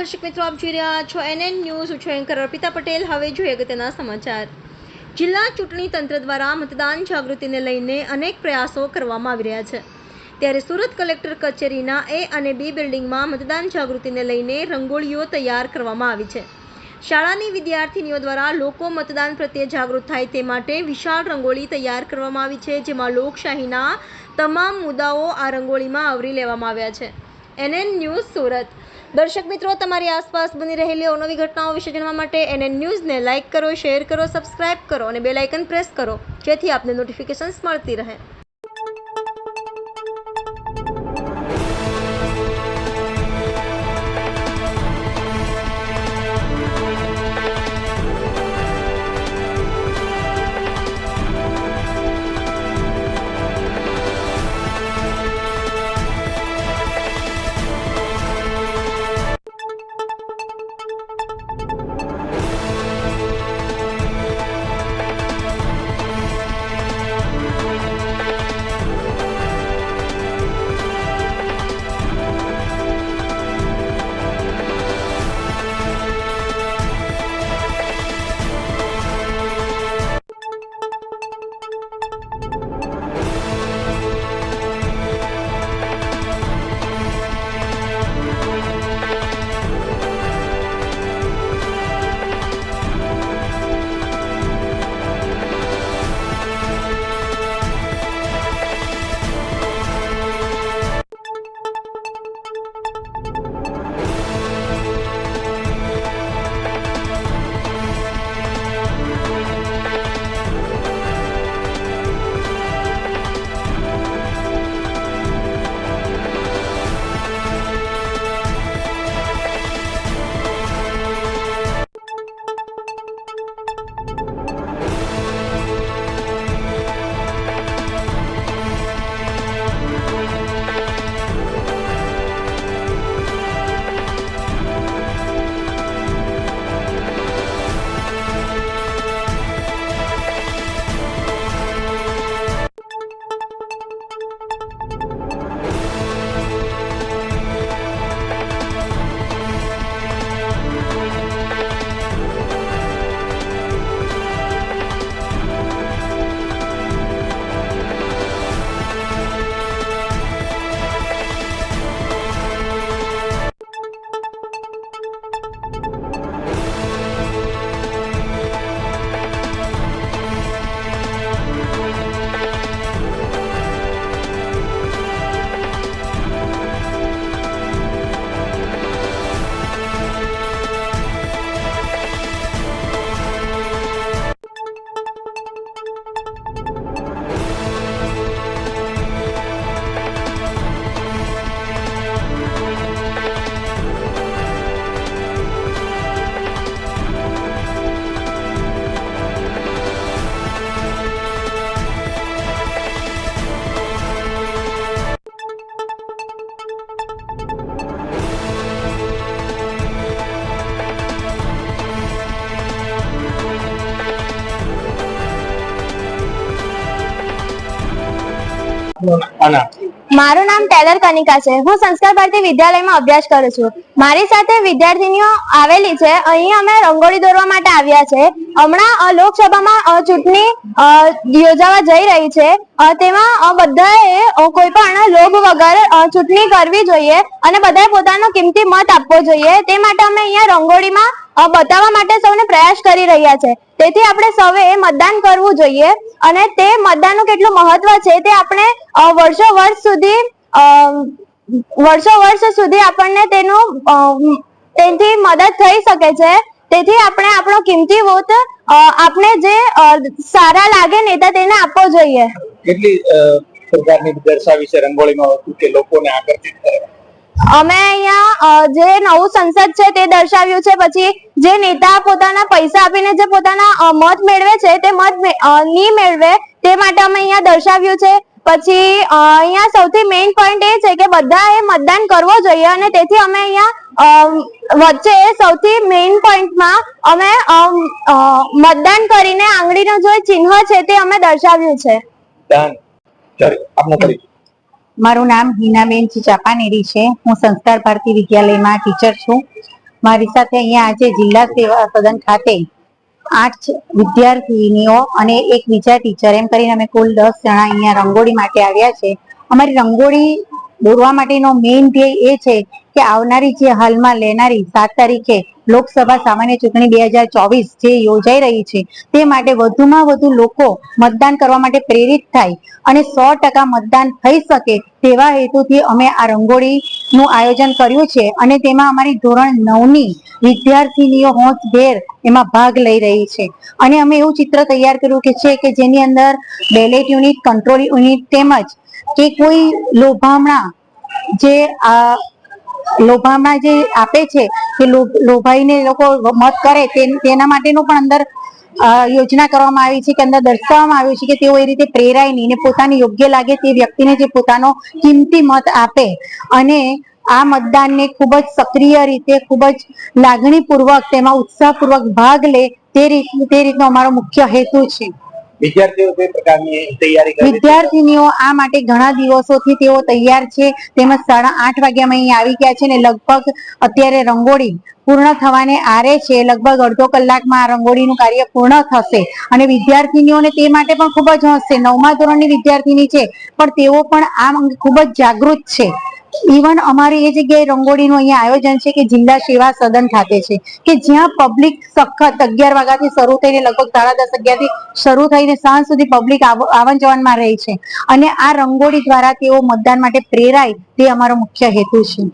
દર્શક મિત્રો, આપ જોઈ રહ્યા છો NN ન્યૂઝ. હું છું એન્કર અર્પિતા પટેલ. હવે જોઈએ અગત્યના સમાચાર. જિલ્લા ચૂંટણી તંત્ર દ્વારા મતદાન જાગૃતિને લઈને અનેક પ્રયાસો કરવામાં આવી રહ્યા છે. ત્યારે સુરત કલેક્ટર કચેરીના A અને B બિલ્ડિંગમાં મતદાન જાગૃતિને લઈને રંગોળીઓ તૈયાર કરવામાં આવી છે. શાળાની વિદ્યાર્થીનીઓ દ્વારા લોકો મતદાન પ્રત્યે જાગૃત થાય તે માટે વિશાળ રંગોળી તૈયાર કરવામાં આવી છે, જેમાં લોકશાહીના તમામ મુદ્દાઓ આ રંગોળીમાં આવરી લેવામાં આવ્યા છે. NN news Surat. દર્શક મિત્રો, તમારી આસપાસ બની રહેલી અવનવી ઘટનાઓ વિશે જાણવા માટે NN ન્યૂઝને લાઇક કરો, શેર કરો, સબસ્ક્રાઇબ કરો અને બેલ આઇકન પ્રેસ કરો, જેથી આપને નોટિફિકેશન્સ મળતી રહે. મારું નામ ટેલર કનિકા છે. હું સંસ્કાર ભારતી વિદ્યાલયમાં અભ્યાસ કરું છું. મારી સાથે વિદ્યાર્થીનીઓ આવેલી છે. અહીં અમે રંગોળી દોરવા માટે આવ્યા છે. હમણાં લોકસભામાં ચૂંટણી યોજાવા જઈ રહી છે. તેમાં બધાએ કોઈ પણ લોભ વગર ચૂંટણી કરવી જોઈએ અને બધાએ પોતાનો કિંમતી મત આપવો જોઈએ. તે માટે અમે અહીંયા રંગોળીમાં બતાવવા માટે સૌને પ્રયાસ કરી રહ્યા છે. તેથી આપણે સૌએ મતદાન કરવું જોઈએ અને તે મતદાનનું કેટલું મહત્વ છે તે આપણે વર્ષો વર્ષ સુધી આપણને તેનાથી મદદ થઈ શકે છે. તેથી આપણે આપણો કિંમતી વોટ આપણે જે સારા લાગે નેતા તેને આપવો જોઈએ. કેટલી પ્રકારની દર્શાવી છે રંગોળીમાં કે લોકોને આકર્ષિત કરે? અમે અહીંયા જે નવું સંસદ છે તે દર્શાવ્યું છે. પછી જે નેતા પોતાના પૈસા આપીને જે પોતાના મત મેળવે છે તે મત નહીં મેળવે તે માટે અમે અહીંયા દર્શાવ્યું છે. પછી અહીંયા સૌથી મેઇન પોઈન્ટ એ છે કે બધાએ મતદાન કરવો જોઈએ અને તેથી અમે અહીંયા વચ્ચે સૌથી મેઇન પોઈન્ટમાં અમે મતદાન કરીને આંગળીનું જે ચિહ્ન છે તે અમે દર્શાવ્યું છે. મારું નામ હિનાબેન ચાપાનેરી છે. હું સંસ્કાર ભારતી વિદ્યાલયમાં ટીચર છું. મારી સાથે અહીંયા આજે જિલ્લા સેવા સદન ખાતે 8 વિદ્યાર્થીનીઓ અને એક બીજા ટીચર એમ કરીને અમે કુલ 10 જણા અહીંયા રંગોળી માટે આવ્યા છે. અમારી રંગોળી દોરવા માટેનો મેઇન ધ્યેય એ છે કે આવનારી જે હાલમાં લેનારી 7 તારીખે લોકસભા સામાન્ય ચૂંટણી 2024 જે યોજાઈ રહી છે તે માટે વધુમાં વધુ લોકો મતદાન કરવા માટે પ્રેરિત થાય અને 100% મતદાન થઈ શકે તેવા હેતુથી અમે આ રંગોળીનું આયોજન કર્યું છે અને તેમાં અમારી ધોરણ 9ની વિદ્યાર્થીનીઓ હોંશભેર એમાં ભાગ લઈ રહી છે અને અમે એવું ચિત્ર તૈયાર કર્યું કે જેની અંદર બેલેટ યુનિટ, કંટ્રોલ યુનિટ તેમજ કે કોઈ લોભામણા જે આપે છે કે લોભાઈને લોકો મત કરે તેના માટેનું પણ અંદર યોજના કરવામાં આવી છે કે અંદર દર્શાવવામાં આવ્યું છે કે તેઓ એ રીતે પ્રેરાય નહીં ને પોતાને યોગ્ય લાગે તે વ્યક્તિને જે પોતાનો કિંમતી મત આપે અને આ મતદાનને ખૂબ જ સક્રિય રીતે, ખૂબ જ લાગણીપૂર્વક, તેમાં ઉત્સાહપૂર્વક ભાગ લે તે રીતનો અમારો મુખ્ય હેતુ છે. વિદ્યાર્થીઓ કઈ પ્રકારની તૈયારી કરે છે? વિદ્યાર્થીનીઓ આ માટે ઘણા દિવસોથી તેઓ તૈયાર છે. તેમજ 8:30 વાગ્યામાં અહીં આવી ગયા છે ને લગભગ અત્યારે રંગોળી પૂર્ણ થવાને આરે છે. લગભગ અડધો કલાકમાં આ રંગોળીનું કાર્ય પૂર્ણ થશે અને વિદ્યાર્થીનીઓને તે માટે પણ ખૂબ જ હોશ છે. 9મા ધોરણની વિદ્યાર્થીની છે પણ તેઓ પણ આ અંગે ખૂબ જ જાગૃત છે. ઇવન અમારી એ જગ્યાએ રંગોળીનું અહીંયા આયોજન છે કે જિલ્લા સેવા સદન ખાતે છે કે જ્યાં પબ્લિક સખત 11 વાગ્યાથી શરૂ થઈને લગભગ 10:30, 11થી શરૂ થઈને સાંજ સુધી પબ્લિક આવન જવનમાં રહે છે અને આ રંગોળી દ્વારા તેઓ મતદાન માટે પ્રેરાય તે અમારો મુખ્ય હેતુ છે.